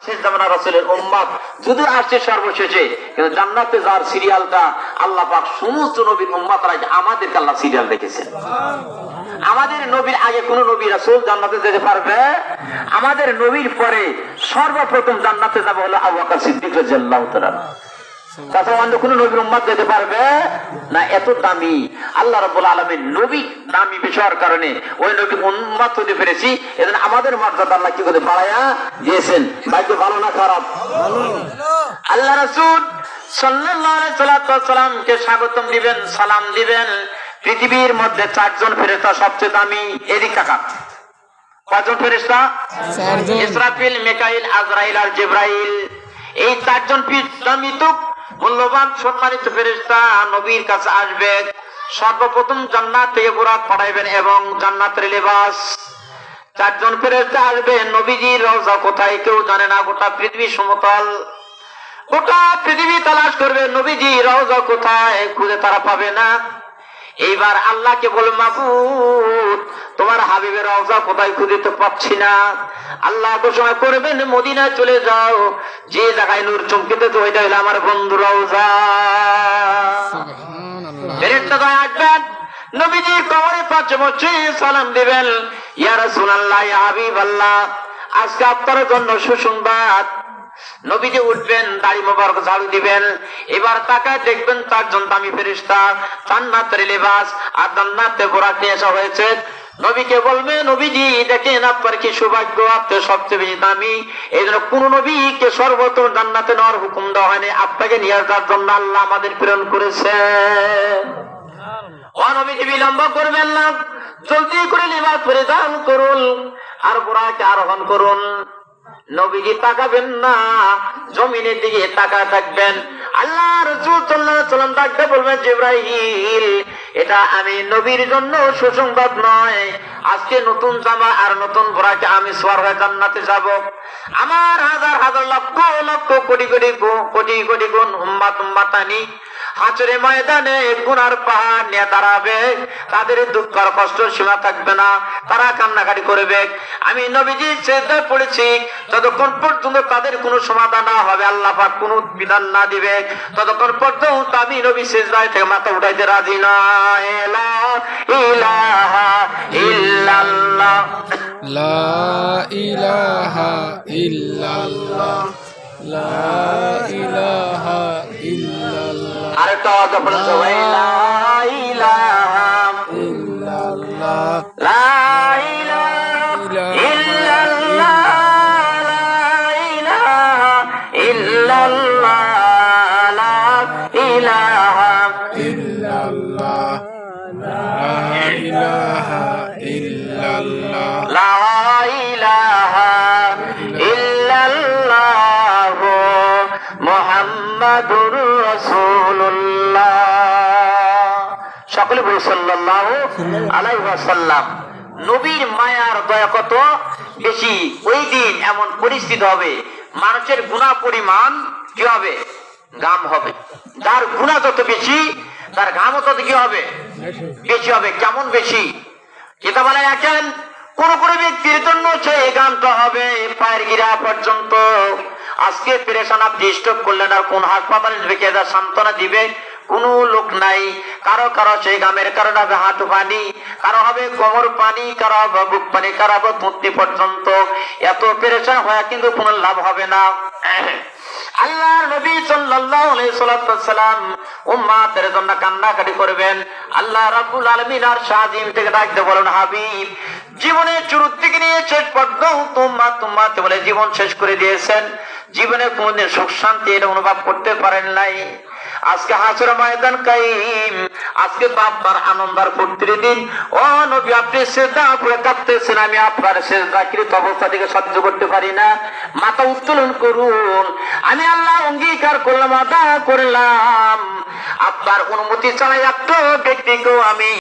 শেষ জামানা রাসূলের উম্মত যদি আসছে সর্বশেষে, কিন্তু জান্নাতে যাওয়ার সিরিয়ালটা আল্লাহ পাক সমস্ত নবীর উম্মতরা আমাদেরকে আল্লাহ সিরিয়াল রেখেছেন। আমাদের নবীর আগে কোন নবী রাসূল জান্নাতে যেতে পারবে? আমাদের নবীর পরে সর্বপ্রথম জান্নাতে যাবে হলো আবু বকর সিদ্দিক রাদিয়াল্লাহু তাআলা। তাছাড়া অন্য কোন নবীর উম্মত যেতে পারবে না। এত দামি আল্লাহ রাব্বুল আলামিন নবী দামি বিষয়ের কারণে ওই নবীর উম্মত হতে পেরেছি। এজন্য আমাদের মর্যাদা আল্লাহ কি করে বাড়ায়া দিয়েছেন। ভাগ্য ভালো না খারাপ? ভালো। আল্লাহ রাসূল সাল্লাল্লাহু আলাইহি সাল্লামকে স্বাগতম দিবেন, সালাম দিবেন। পৃথিবীর মধ্যে চারজন ফেরেশতা সবচেয়ে দামি। এদিক তাকান, কয়জন ফেরেশতা? চারজন। ইসরাফিল, মিকাইল, আজরাইল আর জিবরাইল। এই চারজন দামিত মূল্যবান সম্মানিত ফেরেশতা নবীর কাছে আসবে। সর্বপ্রথম জান্নাত থেকে বুরাক পাঠাইবেন এবং জান্নাতের লিবাস। চারজন ফেরেশতা আসবে। নবীজির রওজা কোথায় কেউ জানে না। গোটা পৃথিবী সমতল, গোটা পৃথিবী তালাশ করবে নবীজির রওজা কোথায়, খুঁজে তারা পাবে না। এইবার আল্লাহকে বলে, মাবুদ তোমার হাবিবের রওজা কোথায়, খুঁজে তো পাচ্ছি না। আল্লাহ ঘোষণা করবেন মদিনায় চলে যাও, যে জায়গায় নূর চমকিতে তো ওইটা হলো আমার বন্ধু রওজা। ফেরেশতারা আসবেন নবীজির কবরে পাশে বসে সালাম দিবেন, ইয়া রাসূলুল্লাহ, ইয়া হাবিবাল্লাহ, আজকে আপনার জন্য সুসংবাদ। নবীজি উঠবেন, দাড়ি মোবারক ঝাড়ু দিবেন। এবার তাকায় দেখবেন চারজন দামি ফেরেশতা, জান্নাতের লিবাস আর জান্নাতে বোরাক নিয়ে আসা হয়েছে। নবীকে বলবে, নবীজি দেখেন আপনার কি সৌভাগ্য, আপনি সবচেয়ে বেশি দামি। এই জন্য কোন নবীকে সর্বপ্রথম জান্নাতে নেওয়ার হুকুম দেওয়া হয়নি, আপনাকে নিয়ে যাওয়ার জন্য আল্লাহ আমাদের প্রেরণ করেছে। ও নবীজি বিলম্ব করবেন না, জলদি করে লিবাস পরিধান করুন আর বোরাকে আরোহণ করুন। নবীজি তাকাবেন না, জমিনের দিকে তাকায় থাকবেন। আল্লাহ রাসূল সাল্লাল্লাহু আলাইহি ওয়াসাল্লাম ডাকতে বলবেন, জিবরাইল, এটা আমি নবীর জন্য সুসংবাদ নয়, আজকে নতুন জামা আর নতুন বোরাকে আমি স্বর্গে জান্নাতে যাব। আমার হাজার হাজার লক্ষ লক্ষ কোটি কোটি কোটি কোটি গুণ উম্মত উম্মতানি হাসরের ময়দানে গুনার পাহাড় নিয়ে দাঁড়াবে। তাদের দুঃখ আর কষ্ট সীমা থাকবে না, তারা কান্নাকাটি করবে। আমি নবীজি সিজদায় পড়েছি, ততক্ষণ পর্যন্ত তাদের কোনো সমাধান না হবে, আল্লাহ পাক কোনো বিধান না দিবে, ততক্ষণ পর্যন্ত আমি নবী সিজদায় থেকে মাথা উঠাইতে রাজি না। লা ইলাহা ইল্লাল্লাহ, লা ইলাহা ইল্লাল্লাহ, লা ইলাহা ইল্লাল্লাহ। আরেকটা আওয়াজ আপনারা সবাই, লা ইলাহা ইল্লাল্লাহ, লা ইলাহা ইল্লাল্লাহ, লা ইলাহা ইল্লাল্লাহ, লা ইলাহা ইল্লাল্লাহ, লা ইলাহা ইল্লাল্লাহ, লা ইলাহা ইল্লাল্লাহ মুহাম্মাদুর রাসূলুল্লাহ। সকলে বলি সাল্লাল্লাহু আলাইহি ওয়াসাল্লাম। নবীর মায়ার দয়া কত বেশি। ওই দিন এমন পরিস্থিতি হবে, মানুষের গুনাহ পরিমাণ কি হবে? গাম হবে। যার গুনাহ যত বেশি, তার ঘামও তত কি হবে? বেশি হবে। কেমন বেশি? কিতাবে লেখেন, কোন কোন ব্যক্তির জন্য সেই গানটা হবে পায়ের গিরা পর্যন্ত। আজকে পেরেশান, আপনি স্ট্রোক করলেন, আর কোন হাসপাতালে রেখে যা সান্ত্বনা দিবে কোন লোক নাই। কারো কারো সেই গামের কারণে হবে হাঁটু পানি, কারো হবে কোমর পানি, কারো হবে বুক পানি, কারো হবে থুতনি পর্যন্ত। এত পেরেশান হয়ে কিন্তু কোনো লাভ হবে না। আল্লাহর নবী সাল্লাল্লাহু আলাইহি ওয়াসাল্লাম উম্মতের জন্য কান্নাকাটি করবেন। আল্লাহ রাব্বুল আলামিন আর শাহজিম থেকে ডাকতে বলেন, হাবিব জীবনের শুরু থেকে নিয়ে শেষ পর্যন্ত উম্মত বলে জীবন শেষ করে দিয়েছেন, জীবনে কোনদিন সুখ শান্তি এটা অনুভব করতে পারেন নাই। আজকে হাসর ময়দান কায়েম, আজকে তো আপনার আনন্দার ফুর্তির দিন। ও নবী, আপনি সিজদা করে কাঁদতেছেন, আমি আপনার সিজদাকৃত অবস্থা থেকে সহ্য করতে পারি না, মাথা উত্তোলন করুন। আমি আল্লাহ অঙ্গীকার করলাম, আদা করলাম, আপনার অনুমতি ছাড়াই একটা ব্যক্তিকেও আমি